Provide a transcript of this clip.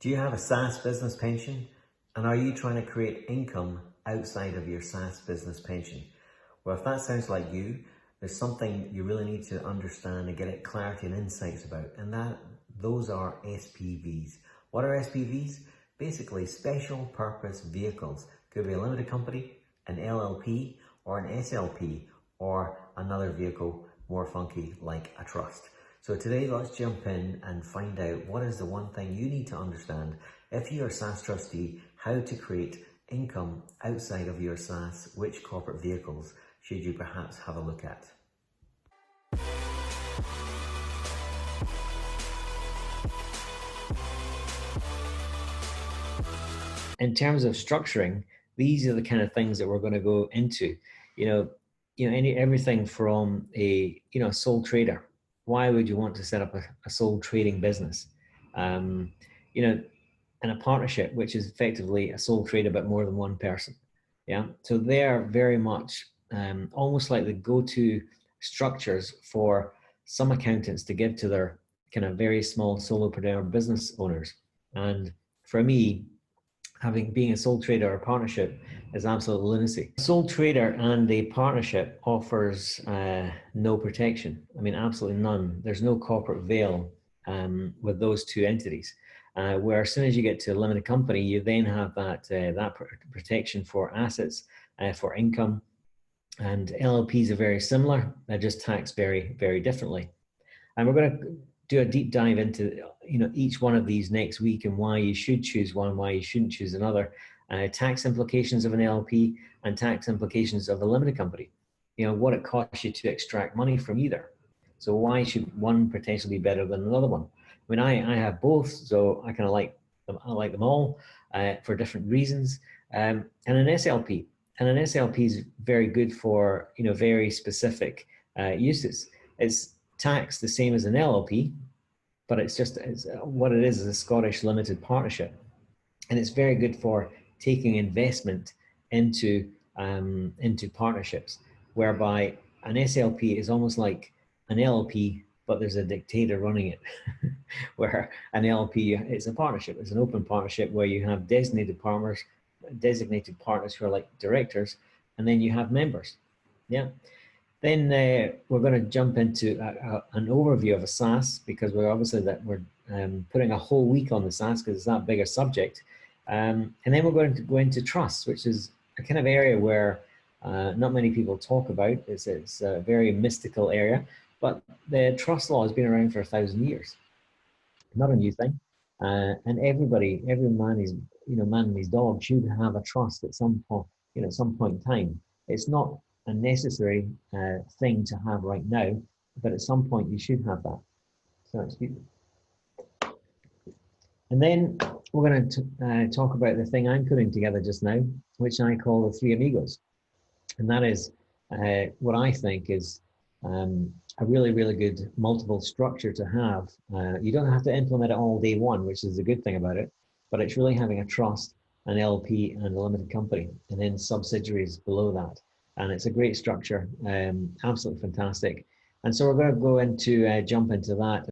Do you have a SSAS business pension? And are you trying to create income outside of your SSAS business pension? Well, if that sounds like you, there's something you really need to understand and get clarity and insights about, and those are SPVs. What are SPVs? Basically, special purpose vehicles. Could be a limited company, an LLP, or an SLP, or another vehicle more funky like a trust. So today, let's jump in and find out what is the one thing you need to understand if you're a SSAS trustee, how to create income outside of your SSAS, which corporate vehicles should you perhaps have a look at. In terms of structuring, these are the kind of things that we're going to go into. Everything from a sole trader. Why would you want to set up a sole trading business? And a partnership, which is effectively a sole trader but more than one person. Yeah, so they're very much almost like the go-to structures for some accountants to give to their kind of very small solopreneur business owners. And for me, being a sole trader or partnership is absolute lunacy. A sole trader and a partnership offers no protection. I mean, absolutely none. There's no corporate veil with those two entities. Where as soon as you get to a limited company, you then have that protection for assets, for income, and LLPs are very similar. They're just taxed very, very differently. And we're going to do a deep dive into each one of these next week and why you should choose one, why you shouldn't choose another, tax implications of an LLP and tax implications of a limited company. What it costs you to extract money from either. So why should one potentially be better than another one? I mean, I have both, so I kind of like them. I like them all for different reasons. And an SLP, is very good for very specific uses. It's taxed the same as an LLP, but what it is a Scottish limited partnership, and it's very good for taking investment into partnerships, whereby an SLP is almost like an LLP, but there's a dictator running it. Where an LP is a partnership. It's an open partnership where you have designated partners who are like directors, and then you have members. Yeah. Then we're going to jump into an overview of a SSAS, because we're putting a whole week on the SSAS because it's that big a subject. And then we're going to go into trusts, which is a kind of area where not many people talk about. It's a very mystical area, but the trust law has been around for 1,000 years. Not a new thing. And every man and his dog should have a trust at some point, some point in time. It's not a necessary thing to have right now, but at some point you should have that. So excuse me. And then we're going to talk about the thing I'm putting together just now, which I call the Three Amigos. And that is what I think is a really, really good multiple structure to have. You don't have to implement it all day one, which is the good thing about it, but it's really having a trust, an LP, and a limited company, and then subsidiaries below that. And it's a great structure, absolutely fantastic. And so we're going to go into jump into that